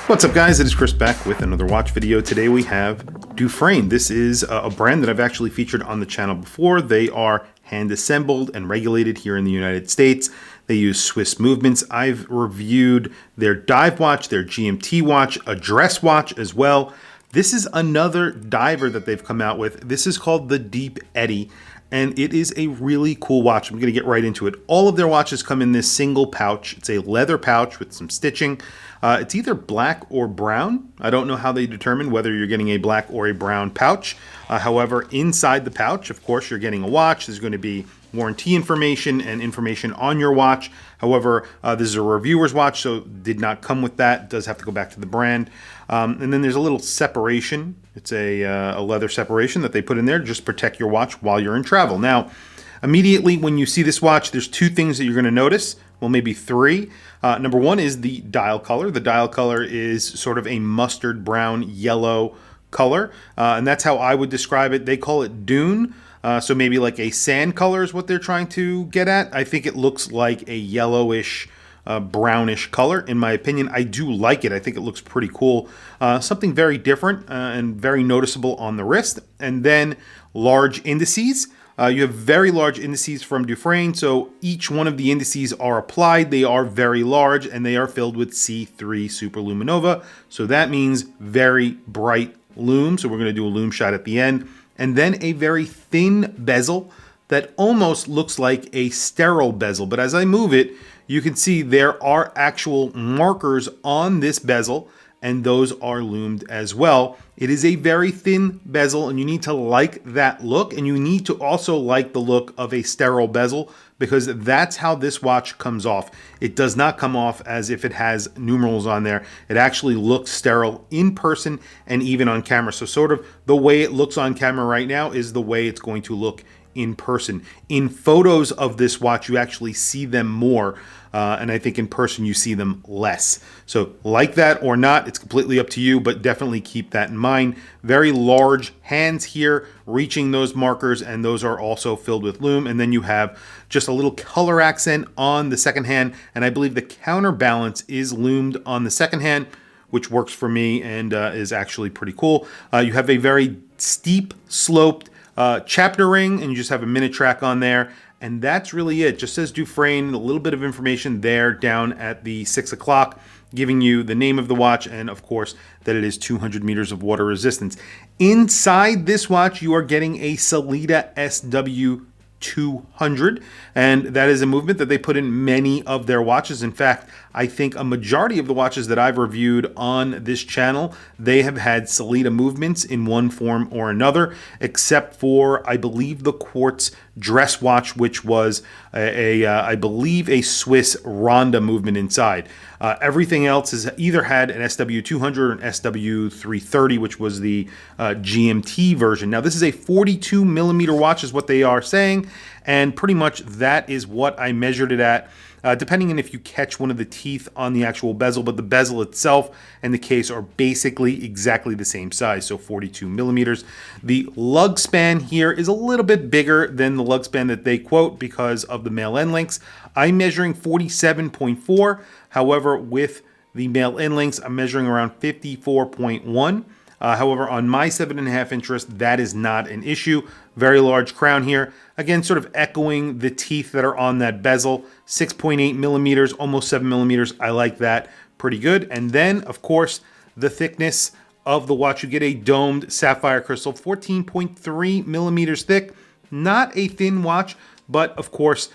What's up guys, it is Chris back with another watch video. Today we have Dufrane. This is a brand that I've actually featured on the channel before. They are hand assembled and regulated here in the United States. They use Swiss movements. I've reviewed their dive watch, their GMT watch, a dress watch as well. This is another diver that they've come out with. This is called the Deep Eddy, and it is a really cool watch. I'm going to get right into it. All of their watches come in this single pouch. It's a leather pouch with some stitching. It's either black or brown. I don't know how they determine whether you're getting a black or a brown pouch. However, inside the pouch, of course, you're getting a watch. There's going to be warranty information and information on your watch. However, this is a reviewer's watch, so it did not come with that. It does have to go back to the brand. And then there's a little separation. It's a leather separation that they put in there to just protect your watch while you're in travel. Now, immediately when you see this watch, there's two things that you're going to notice. Well, maybe three. Number one is the dial color. The dial color is sort of a mustard brown yellow color, and that's how I would describe it. They call it dune, so maybe like a sand color is what they're trying to get at. I think it looks like a yellowish, brownish color. In my opinion, I do like it. I think it looks pretty cool. Something very different and very noticeable on the wrist. And then large indices. You have very large indices from Dufrane, so each one of the indices are applied. They are very large, and they are filled with C3 Superluminova, so that means very bright lume. So we're going to do a lume shot at the end. And then a very thin bezel that almost looks like a sterile bezel, but as I move it, you can see there are actual markers on this bezel, and those are lumed as well. It is a very thin bezel, and you need to like that look, and you need to also like the look of a sterile bezel, because that's how this watch comes off. It does not come off as if it has numerals on there. It actually looks sterile in person and even on camera. So sort of the way it looks on camera right now is the way it's going to look in person. In photos of this watch, you actually see them more, and I think in person you see them less. So like that or not, it's completely up to you, but definitely keep that in mind. Very large hands here reaching those markers, and those are also filled with lume. And then you have just a little color accent on the second hand, and I believe the counterbalance is lumed on the second hand, which works for me and is actually pretty cool. You have a very steep sloped chapter ring, and you just have a minute track on there, and that's really it. Just says Dufrane, a little bit of information there down at the 6 o'clock, giving you the name of the watch and of course that it is 200 meters of water resistance. Inside this watch you are getting a Sellita SW200, and that is a movement that they put in many of their watches. In fact, I think a majority of the watches that I've reviewed on this channel, they have had Sellita movements in one form or another, except for, I believe, the Quartz dress watch, which was I believe a Swiss Ronda movement inside. Everything else has either had an SW200 or an SW330, which was the GMT version. Now, this is a 42 millimeter watch is what they are saying, and pretty much that is what I measured it at. Depending on if you catch one of the teeth on the actual bezel, but the bezel itself and the case are basically exactly the same size, so 42 millimeters. The lug span here is a little bit bigger than the lug span that they quote because of the male end links. I'm measuring 47.4. However, with the male end links, I'm measuring around 54.1. However, on my 7.5 inch wrist, that is not an issue. Very large crown here. Again, sort of echoing the teeth that are on that bezel. 6.8 millimeters, almost 7 millimeters. I like that pretty good. And then, of course, the thickness of the watch. You get a domed sapphire crystal, 14.3 millimeters thick. Not a thin watch, but of course,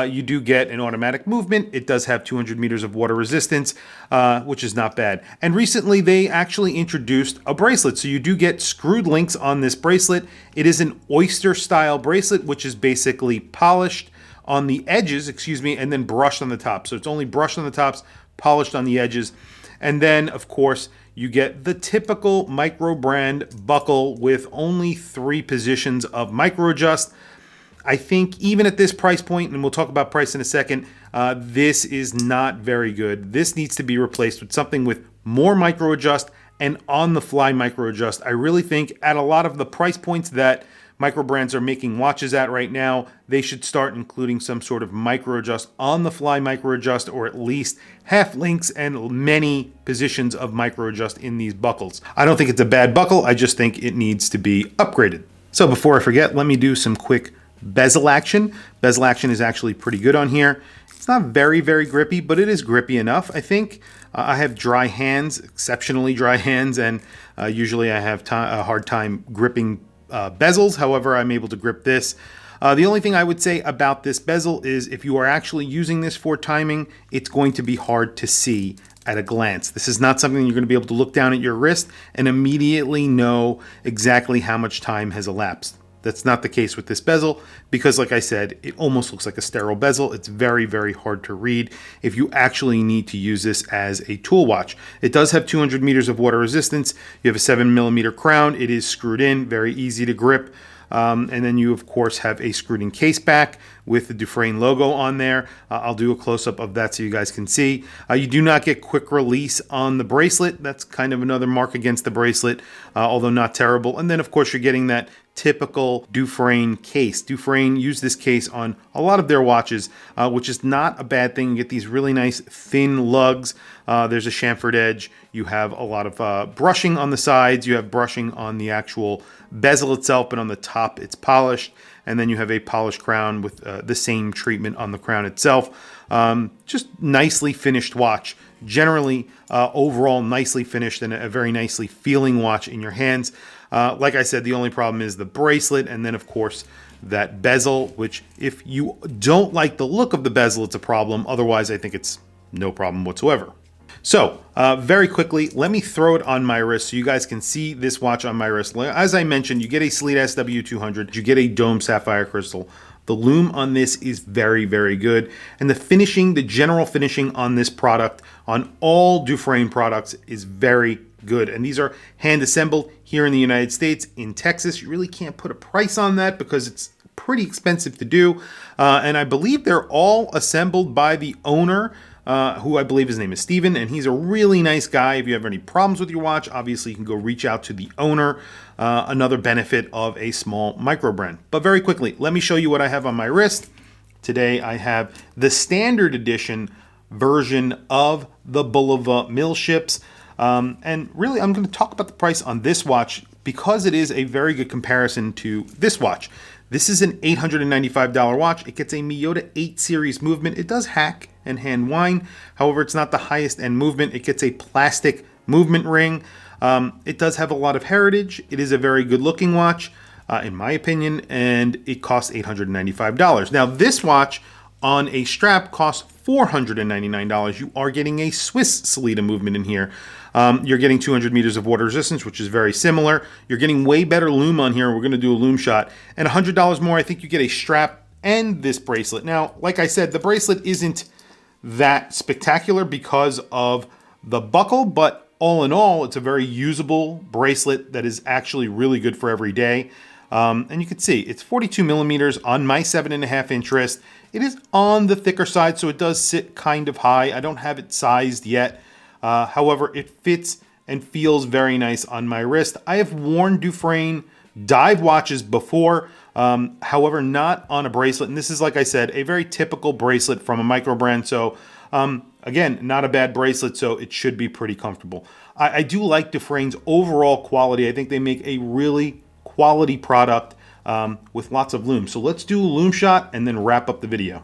you do get an automatic movement. It does have 200 meters of water resistance, which is not bad. And recently they actually introduced a bracelet. So you do get screwed links on this bracelet. It is an oyster style bracelet, which is basically polished on the edges, and then brushed on the top. So it's only brushed on the tops, polished on the edges. And then of course, you get the typical micro brand buckle with only 3 positions of micro adjust. I think even at this price point, and we'll talk about price in a second, this is not very good. This needs to be replaced with something with more micro adjust and on the fly micro adjust. I really think at a lot of the price points that micro brands are making watches at right now, they should start including some sort of micro adjust, on the fly micro adjust, or at least half links and many positions of micro adjust in these buckles. I don't think it's a bad buckle, I just think it needs to be upgraded. So before I forget, let me do some quick bezel action. Bezel action is actually pretty good on here. It's not very, very grippy, but it is grippy enough, I think. I have dry hands, exceptionally dry hands, and usually I have a hard time gripping bezels. However, I'm able to grip this. The only thing I would say about this bezel is if you are actually using this for timing, it's going to be hard to see at a glance. This is not something you're going to be able to look down at your wrist and immediately know exactly how much time has elapsed. That's not the case with this bezel because, like I said, it almost looks like a sterile bezel. It's very, very hard to read if you actually need to use this as a tool watch. It does have 200 meters of water resistance. You have a 7mm crown. It is screwed in, very easy to grip. And then you, of course, have a screwed in case back with the Dufrane logo on there. I'll do a close-up of that so you guys can see. You do not get quick release on the bracelet. That's kind of another mark against the bracelet, although not terrible. And then, of course, you're getting that typical Dufrane case. Dufrane use this case on a lot of their watches, which is not a bad thing. You get these really nice thin lugs. There's a chamfered edge. You have a lot of brushing on the sides. You have brushing on the actual bezel itself, but on the top it's polished. And then you have a polished crown with the same treatment on the crown itself. Just nicely finished watch. Generally, overall, nicely finished and a very nicely feeling watch in your hands. Like I said, the only problem is the bracelet, and then, of course, that bezel, which if you don't like the look of the bezel, it's a problem. Otherwise, I think it's no problem whatsoever. So, very quickly, let me throw it on my wrist so you guys can see this watch on my wrist. As I mentioned, you get a Sleet SW200, you get a dome sapphire crystal. The lume on this is very, very good. And the finishing, the general finishing on this product, on all Dufrane products, is very good. And these are hand assembled here in the United States, in Texas. You really can't put a price on that because it's pretty expensive to do. And I believe they're all assembled by the owner, who I believe his name is Steven, and he's a really nice guy. If you have any problems with your watch, obviously you can go reach out to the owner. Another benefit of a small micro brand. But very quickly, let me show you what I have on my wrist. Today I have the standard edition version of the Bulova mill ships. And really, I'm going to talk about the price on this watch because it is a very good comparison to this watch. This is an $895 watch. It gets a Miyota 8 series movement. It does hack and hand wind. However, it's not the highest end movement. It gets a plastic movement ring. It does have a lot of heritage. It is a very good looking watch, in my opinion, and it costs $895. Now, this watch on a strap costs $499. You are getting a Swiss Sellita movement in here. You're getting 200 meters of water resistance, which is very similar. You're getting way better lume on here. We're going to do a lume shot. And $100 more, I think you get a strap and this bracelet. Now, like I said, the bracelet isn't that spectacular because of the buckle, but all in all, it's a very usable bracelet that is actually really good for every day. And you can see it's 42 millimeters on my 7.5 inch wrist. It is on the thicker side, so it does sit kind of high. I don't have it sized yet. However, it fits and feels very nice on my wrist. I have worn Dufrane dive watches before, however, not on a bracelet. And this is, like I said, a very typical bracelet from a micro brand. So again, not a bad bracelet, so it should be pretty comfortable. I do like Dufrane's overall quality. I think they make a really quality product with lots of lume. So let's do a lume shot and then wrap up the video.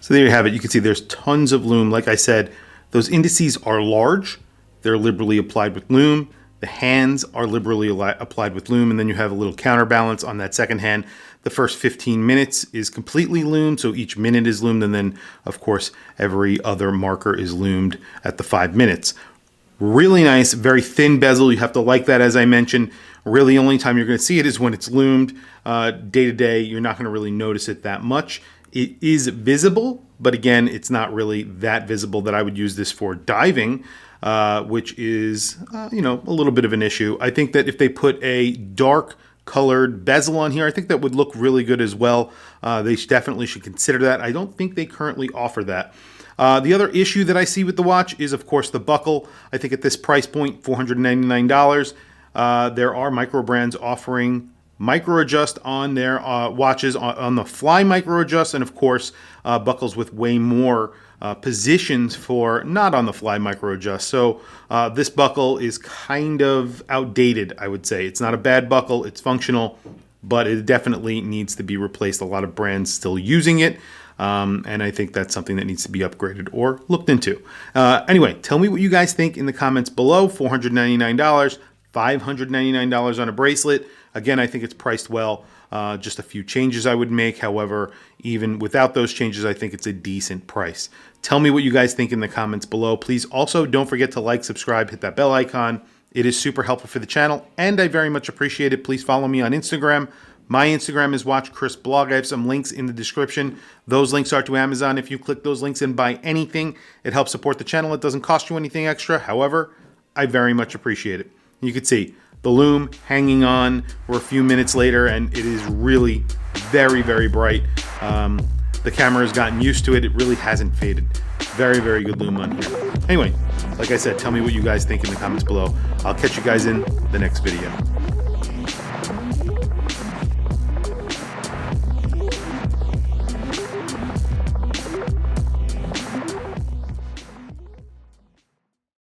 So there you have it. You can see there's tons of lume. Like I said, those indices are large. They're liberally applied with lume. The hands are liberally applied with lume, and then you have a little counterbalance on that second hand. The first 15 minutes is completely lumed, so each minute is lumed, and then, of course, every other marker is lumed at the 5 minutes. Really nice, very thin bezel. You have to like that, as I mentioned. Really, only time you're going to see it is when it's lumed. Day to day, you're not going to really notice it that much. It is visible, but again, it's not really that visible that I would use this for diving, which is, a little bit of an issue. I think that if they put a dark colored bezel on here, I think that would look really good as well. They definitely should consider that. I don't think they currently offer that. The other issue that I see with the watch is, of course, the buckle. I think at this price point, $499, there are micro brands offering micro adjust on their watches on the fly micro adjust, and of course buckles with way more positions for not on the fly micro adjust. So this buckle is kind of outdated, I would say. It's not a bad buckle, it's functional, but it definitely needs to be replaced. A lot of brands still using it, and I think that's something that needs to be upgraded or looked into. Anyway, tell me what you guys think in the comments below. $499, $599 on a bracelet. Again, I think it's priced well. Just a few changes I would make. However, even without those changes, I think it's a decent price. Tell me what you guys think in the comments below. Please also don't forget to like, subscribe, hit that bell icon. It is super helpful for the channel, and I very much appreciate it. Please follow me on Instagram. My Instagram is Watch Chris Blog. I have some links in the description. Those links are to Amazon. If you click those links and buy anything, it helps support the channel. It doesn't cost you anything extra. However, I very much appreciate it. You can see the Lume hanging on. We're a few minutes later, and it is really very, very bright. The camera has gotten used to it. It really hasn't faded. Very, very good Lume on here. Anyway, like I said, tell me what you guys think in the comments below. I'll catch you guys in the next video.